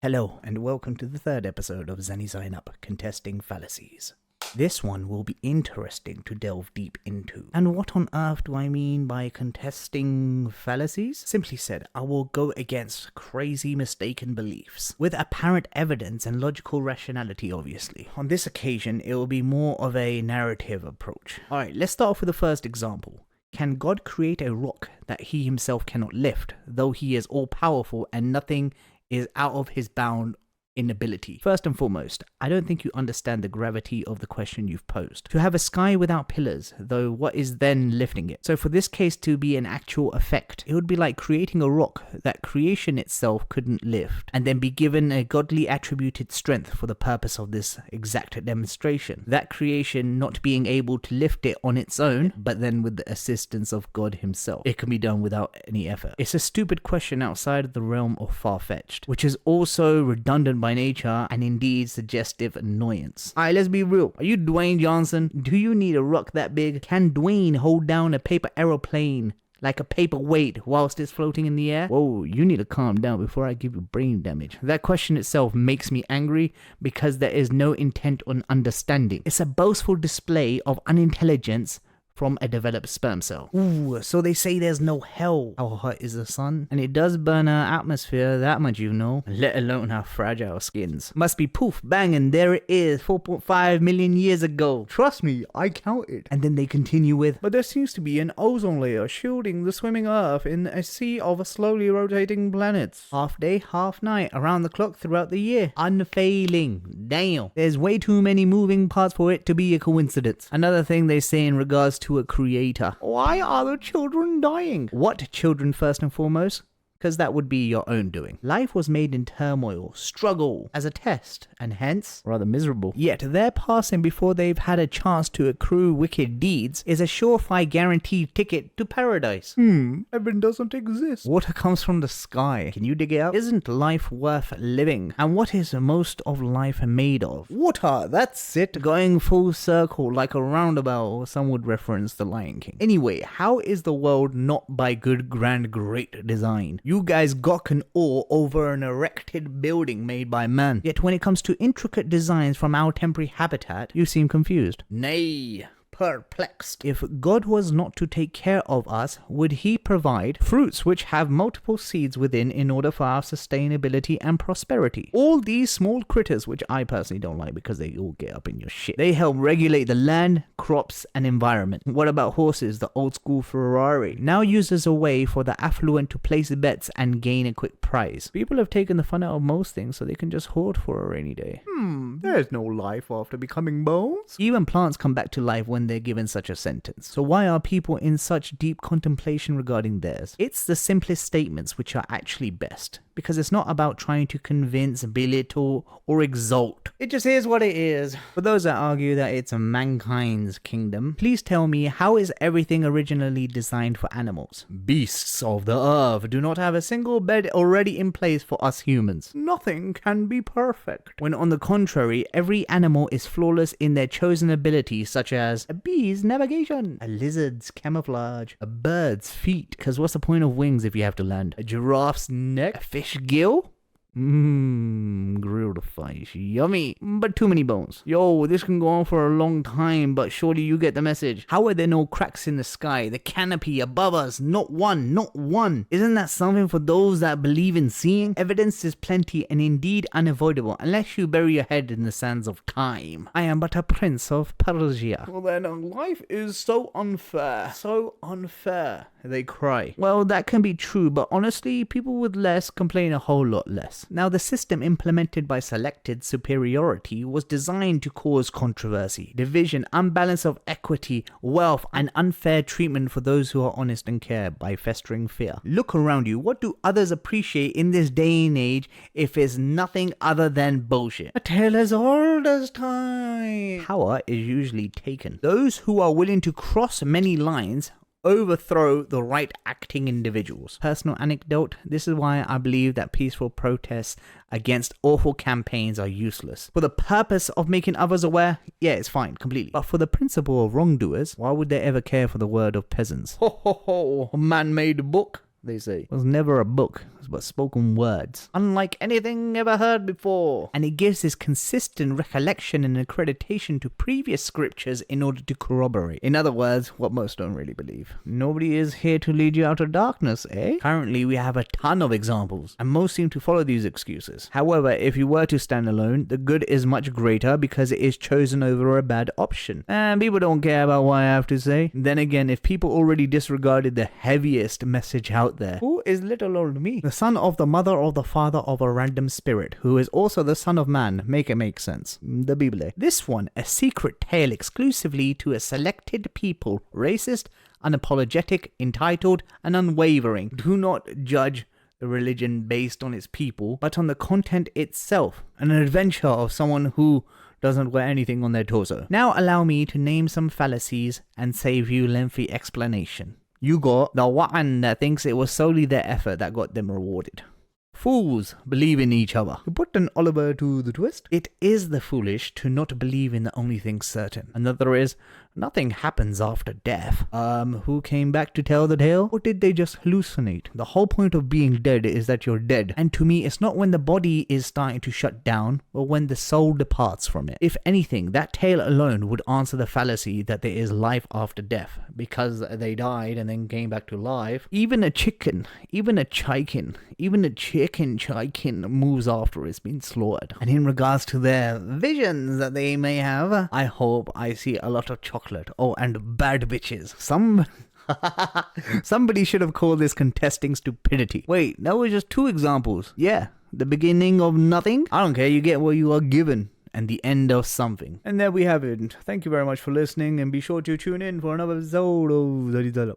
Hello, and welcome to the third episode of Zenny Sign Up, Contesting Fallacies. This one will be interesting to delve deep into. And what on earth do I mean by contesting fallacies? Simply said, I will go against crazy mistaken beliefs, with apparent evidence and logical rationality obviously. On this occasion, it will be more of a narrative approach. Alright, let's start off with the first example. Can God create a rock that he himself cannot lift, though he is all-powerful and nothing is out of his bound in ability? First and foremost, I don't think you understand the gravity of the question you've posed. To have a sky without pillars, though, what is then lifting it? So for this case to be an actual effect, it would be like creating a rock that creation itself couldn't lift, and then be given a godly attributed strength for the purpose of this exact demonstration. That creation not being able to lift it on its own, but then with the assistance of God himself. It can be done without any effort. It's a stupid question outside of the realm of far-fetched, which is also redundant by nature and indeed suggestive annoyance. Alright, let's be real. Are you Dwayne Johnson? Do you need a rock that big? Can Dwayne hold down a paper aeroplane like a paperweight whilst it's floating in the air? Whoa, you need to calm down before I give you brain damage. That question itself makes me angry because there is no intent on understanding. It's a boastful display of unintelligence from a developed sperm cell. Ooh, so they say there's no hell. How hot is the sun? And it does burn our atmosphere, that much you know. Let alone our fragile skins. Must be poof, bang, and there it is, 4.5 million years ago. Trust me, I counted. And then they continue with, but there seems to be an ozone layer shielding the swimming Earth in a sea of slowly rotating planets. Half day, half night, around the clock throughout the year. Unfailing. Damn. There's way too many moving parts for it to be a coincidence. Another thing they say in regards to a creator. Why are the children dying? What children first and foremost? Because that would be your own doing. Life was made in turmoil, struggle, as a test, and hence, rather miserable. Yet their passing before they've had a chance to accrue wicked deeds is a surefire guaranteed ticket to paradise. Heaven doesn't exist. Water comes from the sky. Can you dig it out? Isn't life worth living? And what is most of life made of? Water, that's it. Going full circle like a roundabout, or some would reference the Lion King. Anyway, how is the world not by good, grand, great design? You guys gawk in awe over an erected building made by man. Yet when it comes to intricate designs from our temporary habitat, you seem confused. Nay, perplexed. If God was not to take care of us, would he provide fruits which have multiple seeds within in order for our sustainability and prosperity? All these small critters, which I personally don't like because they all get up in your shit, they help regulate the land, crops, and environment. What about horses, the old school Ferrari, now used as a way for the affluent to place bets and gain a quick prize? People have taken the fun out of most things so they can just hoard for a rainy day. There's no life after becoming bones. Even plants come back to life when they're given such a sentence. So why are people in such deep contemplation regarding theirs? It's the simplest statements which are actually best, because it's not about trying to convince, belittle, or exalt. It just is what it is. For those that argue that it's mankind's kingdom, please tell me, how is everything originally designed for animals? Beasts of the earth do not have a single bed already in place for us humans. Nothing can be perfect. When on the contrary, every animal is flawless in their chosen abilities, such as a bee's navigation, a lizard's camouflage, a bird's feet, because what's the point of wings if you have to land? A giraffe's neck, a fish gill? Grilled fish, yummy, but too many bones. Yo, this can go on for a long time, but surely you get the message. How are there no cracks in the sky, the canopy above us? Not one, not one. Isn't that something for those that believe in seeing? Evidence is plenty and indeed unavoidable, unless you bury your head in the sands of time. I am but a prince of Persia. Well then, life is so unfair, they cry. Well, that can be true, but honestly, people with less complain a whole lot less. Now, the system implemented by selected superiority was designed to cause controversy, division, unbalance of equity, wealth, and unfair treatment for those who are honest and care by festering fear. Look around you. What do others appreciate in this day and age if it's nothing other than bullshit? A tale as old as time. Power is usually taken. Those who are willing to cross many lines overthrow the right acting individuals. Personal anecdote, this is why I believe that peaceful protests against awful campaigns are useless. For the purpose of making others aware, yeah, it's fine, completely. But for the principle of wrongdoers, why would they ever care for the word of peasants? Ho ho ho, man-made book. they say, was never a book, but spoken words, unlike anything ever heard before. And it gives this consistent recollection and accreditation to previous scriptures in order to corroborate. In other words, what most don't really believe. Nobody is here to lead you out of darkness, eh? Currently, we have a ton of examples, and most seem to follow these excuses. However, if you were to stand alone, the good is much greater because it is chosen over a bad option. And people don't care about what I have to say. Then again, if people already disregarded the heaviest message out there, who is little old me? The son of the mother of the father of a random spirit, who is also the son of man. Make it make sense. The Bible. This one, a secret tale exclusively to a selected people, racist, unapologetic, entitled, and unwavering. Do not judge the religion based on its people, but on the content itself. An adventure of someone who doesn't wear anything on their torso. Now allow me to name some fallacies and save you lengthy explanation. You got the one that thinks it was solely their effort that got them rewarded. Fools believe in each other. To put an Oliver to the twist, it is the foolish to not believe in the only thing certain. Another is, nothing happens after death. Who came back to tell the tale? Or did they just hallucinate? The whole point of being dead is that you're dead. And to me, it's not when the body is starting to shut down, but when the soul departs from it. If anything, that tale alone would answer the fallacy that there is life after death, because they died and then came back to life. Even a chicken, even a chicken moves after it's been slaughtered. And in regards to their visions that they may have, I hope I see a lot of chocolate. Oh, and bad bitches. Somebody should have called this contesting stupidity. Wait, that was just 2 examples. Yeah, the beginning of nothing. I don't care, you get what you are given. And the end of something. And there we have it. Thank you very much for listening, and be sure to tune in for another episode of Untitled.